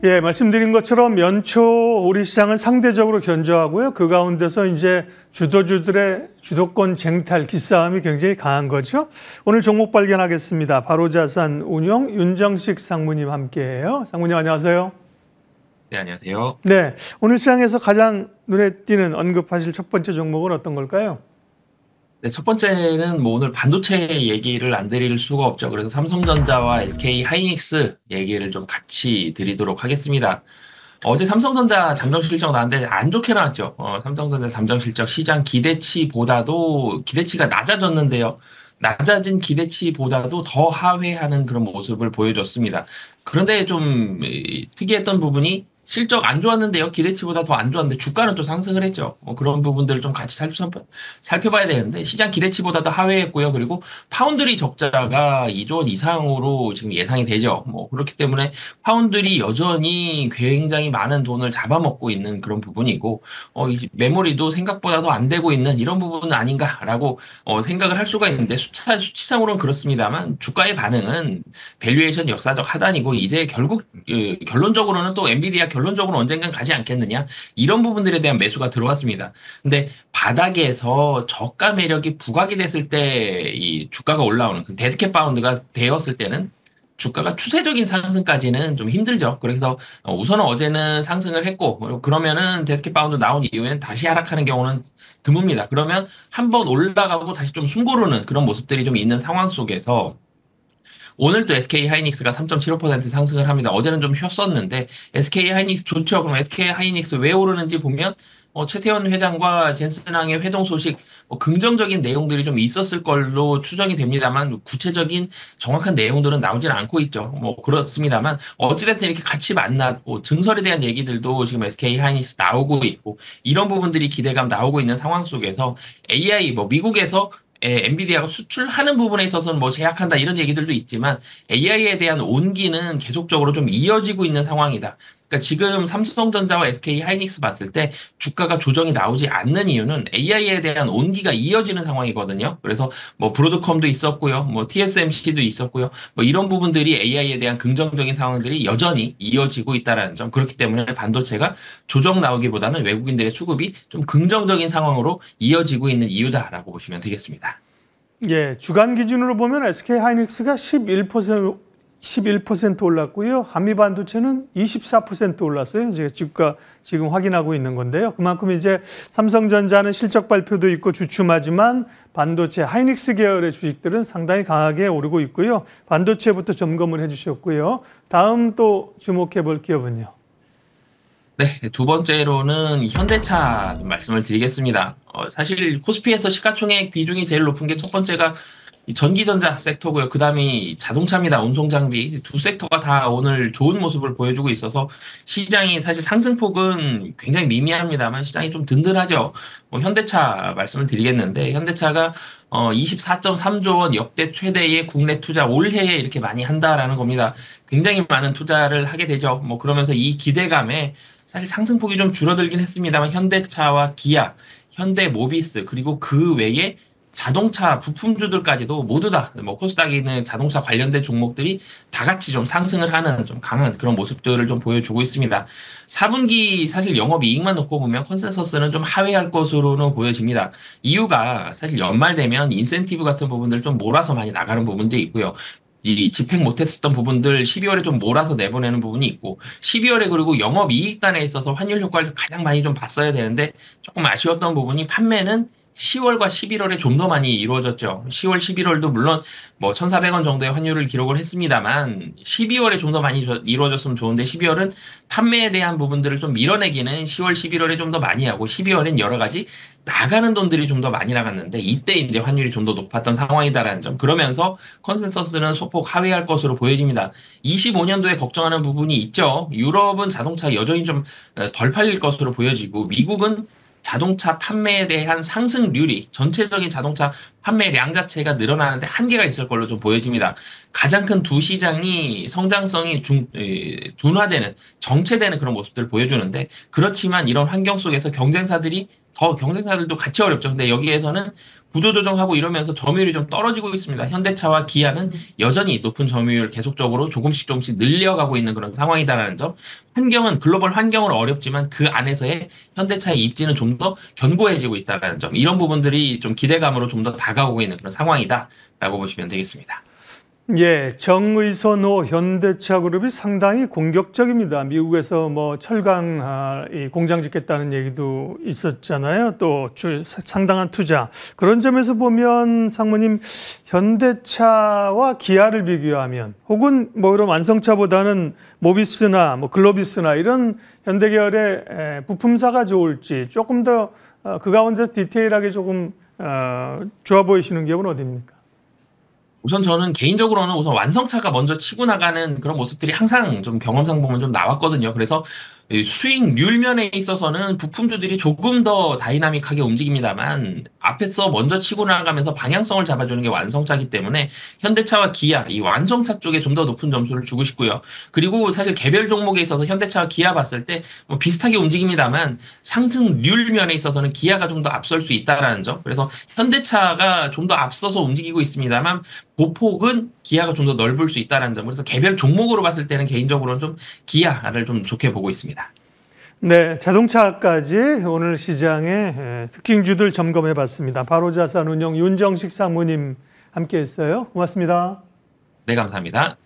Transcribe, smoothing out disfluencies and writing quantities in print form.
예, 말씀드린 것처럼 연초 우리 시장은 상대적으로 견조하고요. 그 가운데서 이제 주도주들의 주도권 쟁탈, 기싸움이 굉장히 강한 거죠. 오늘 종목 발견하겠습니다. 바로자산 운용 윤정식 상무님 함께해요. 상무님 안녕하세요. 네, 안녕하세요. 네, 오늘 시장에서 가장 눈에 띄는 언급하실 첫 번째 종목은 어떤 걸까요? 네, 첫 번째는 뭐 오늘 반도체 얘기를 안 드릴 수가 없죠. 그래서 삼성전자와 SK 하이닉스 얘기를 좀 같이 드리도록 하겠습니다. 어제 삼성전자 잠정 실적 나왔는데 안 좋게 나왔죠. 삼성전자 잠정 실적 시장 기대치보다도 기대치가 낮아졌는데요. 낮아진 기대치보다도 더 하회하는 그런 모습을 보여줬습니다. 그런데 좀 특이했던 부분이 실적 안 좋았는데요. 기대치보다 더 안 좋았는데 주가는 또 상승을 했죠. 그런 부분들을 좀 같이 살펴봐야 되는데 시장 기대치보다 더 하회했고요. 그리고 파운드리 적자가 2조 원 이상으로 지금 예상이 되죠. 뭐 그렇기 때문에 파운드리 여전히 굉장히 많은 돈을 잡아먹고 있는 그런 부분이고 이 메모리도 생각보다 더 안 되고 있는 이런 부분은 아닌가라고 생각을 할 수가 있는데 수치상으로는 그렇습니다만 주가의 반응은 밸류에이션 역사적 하단이고 이제 결국 결론적으로는 또 엔비디아 결론적으로 언젠간 가지 않겠느냐 이런 부분들에 대한 매수가 들어왔습니다. 근데 바닥에서 저가 매력이 부각이 됐을 때 이 주가가 올라오는 그 데드캣 바운드가 되었을 때는 주가가 추세적인 상승까지는 좀 힘들죠. 그래서 우선은 어제는 상승을 했고 그러면은 데스켓 바운드 나온 이후엔 다시 하락하는 경우는 드뭅니다. 그러면 한번 올라가고 다시 좀 숨고르는 그런 모습들이 좀 있는 상황 속에서 오늘 또 SK 하이닉스가 3.75% 상승을 합니다. 어제는 좀 쉬었었는데 SK 하이닉스 좋죠. 그럼 SK 하이닉스 왜 오르는지 보면 최태원 회장과 젠슨항의 회동 소식 긍정적인 내용들이 좀 있었을 걸로 추정이 됩니다만 구체적인 정확한 내용들은 나오질 않고 있죠. 뭐 그렇습니다만 어찌됐든 이렇게 같이 만났고 증설에 대한 얘기들도 지금 SK 하이닉스 나오고 있고 이런 부분들이 기대감 나오고 있는 상황 속에서 AI 뭐 미국에서 엔비디아가 수출하는 부분에 있어서는 뭐 제약한다 이런 얘기들도 있지만 AI에 대한 온기는 계속적으로 좀 이어지고 있는 상황이다. 그러니까 지금 삼성전자와 SK 하이닉스 봤을 때 주가가 조정이 나오지 않는 이유는 AI에 대한 온기가 이어지는 상황이거든요. 그래서 뭐 브로드컴도 있었고요. 뭐 TSMC도 있었고요. 뭐 이런 부분들이 AI에 대한 긍정적인 상황들이 여전히 이어지고 있다라는 점. 그렇기 때문에 반도체가 조정 나오기보다는 외국인들의 수급이 좀 긍정적인 상황으로 이어지고 있는 이유다라고 보시면 되겠습니다. 예, 주간 기준으로 보면 SK 하이닉스가 11% 올랐고요. 한미 반도체는 24% 올랐어요. 제가 주가 지금 확인하고 있는 건데요. 그만큼 이제 삼성전자는 실적 발표도 있고 주춤하지만 반도체 하이닉스 계열의 주식들은 상당히 강하게 오르고 있고요. 반도체부터 점검을 해주셨고요. 다음 또 주목해 볼 기업은요. 네, 두 번째로는 현대차 좀 말씀을 드리겠습니다. 사실 코스피에서 시가총액 비중이 제일 높은 게 첫 번째가 이 전기전자 섹터고요. 그다음이 자동차입니다. 운송장비 두 섹터가 다 오늘 좋은 모습을 보여주고 있어서 시장이 사실 상승폭은 굉장히 미미합니다만 시장이 좀 든든하죠. 현대차 말씀을 드리겠는데 현대차가 24.3조 원 역대 최대의 국내 투자 올해에 이렇게 많이 한다라는 겁니다. 굉장히 많은 투자를 하게 되죠. 뭐 그러면서 이 기대감에 사실 상승폭이 좀 줄어들긴 했습니다만 현대차와 기아, 현대모비스 그리고 그 외에 자동차 부품주들까지도 모두 다 뭐 코스닥에 있는 자동차 관련된 종목들이 다 같이 좀 상승을 하는 좀 강한 그런 모습들을 좀 보여주고 있습니다. 4분기 사실 영업이익만 놓고 보면 컨센서스는 좀 하회할 것으로는 보여집니다. 이유가 사실 연말 되면 인센티브 같은 부분들 좀 몰아서 많이 나가는 부분도 있고요. 이 집행 못했었던 부분들 12월에 좀 몰아서 내보내는 부분이 있고 12월에 그리고 영업이익단에 있어서 환율 효과를 가장 많이 좀 봤어야 되는데 조금 아쉬웠던 부분이 판매는 10월과 11월에 좀 더 많이 이루어졌죠. 10월, 11월도 물론 뭐 1,400원 정도의 환율을 기록을 했습니다만 12월에 좀 더 많이 이루어졌으면 좋은데 12월은 판매에 대한 부분들을 좀 밀어내기는 10월, 11월에 좀 더 많이 하고 12월엔 여러 가지 나가는 돈들이 좀 더 많이 나갔는데 이때 이제 환율이 좀 더 높았던 상황이다라는 점. 그러면서 컨센서스는 소폭 하회할 것으로 보여집니다. 25년도에 걱정하는 부분이 있죠. 유럽은 자동차 여전히 좀 덜 팔릴 것으로 보여지고 미국은 자동차 판매에 대한 상승률이 전체적인 자동차 판매량 자체가 늘어나는데 한계가 있을 걸로 좀 보여집니다. 가장 큰 두 시장이 성장성이 둔화되는, 정체되는 그런 모습들을 보여주는데 그렇지만 이런 환경 속에서 경쟁사들도 같이 어렵죠. 근데 여기에서는 구조조정하고 이러면서 점유율이 좀 떨어지고 있습니다. 현대차와 기아는 여전히 높은 점유율 계속적으로 조금씩 늘려가고 있는 그런 상황이다라는 점. 환경은 글로벌 환경은 어렵지만 그 안에서의 현대차의 입지는 좀 더 견고해지고 있다는 점. 이런 부분들이 좀 기대감으로 좀 더 다가오고 있는 그런 상황이다라고 보시면 되겠습니다. 예, 정의선호 현대차 그룹이 상당히 공격적입니다. 미국에서 뭐 철강 이 공장 짓겠다는 얘기도 있었잖아요. 또 상당한 투자. 그런 점에서 보면 상무님 현대차와 기아를 비교하면 혹은 뭐 이런 완성차보다는 모비스나 뭐 글로비스나 이런 현대 계열의 부품사가 좋을지 조금 더 그 가운데 디테일하게 조금 좋아 보이시는 기업은 어디입니까? 우선 저는 개인적으로는 우선 완성차가 먼저 치고 나가는 그런 모습들이 항상 좀 경험상 보면 좀 나왔거든요. 그래서 이 수익률 면에 있어서는 부품주들이 조금 더 다이나믹하게 움직입니다만 앞에서 먼저 치고 나가면서 방향성을 잡아주는 게 완성차이기 때문에 현대차와 기아 이 완성차 쪽에 좀 더 높은 점수를 주고 싶고요. 그리고 사실 개별 종목에 있어서 현대차와 기아 봤을 때 뭐 비슷하게 움직입니다만 상승률 면에 있어서는 기아가 좀 더 앞설 수 있다라는 점. 그래서 현대차가 좀 더 앞서서 움직이고 있습니다만 보폭은 기아가 좀 더 넓을 수 있다는 점. 그래서 개별 종목으로 봤을 때는 개인적으로는 좀 기아를 좀 좋게 보고 있습니다. 네, 자동차까지 오늘 시장의 특징주들 점검해 봤습니다. 바로자산운용 윤정식 사무님 함께 했어요. 고맙습니다. 네, 감사합니다.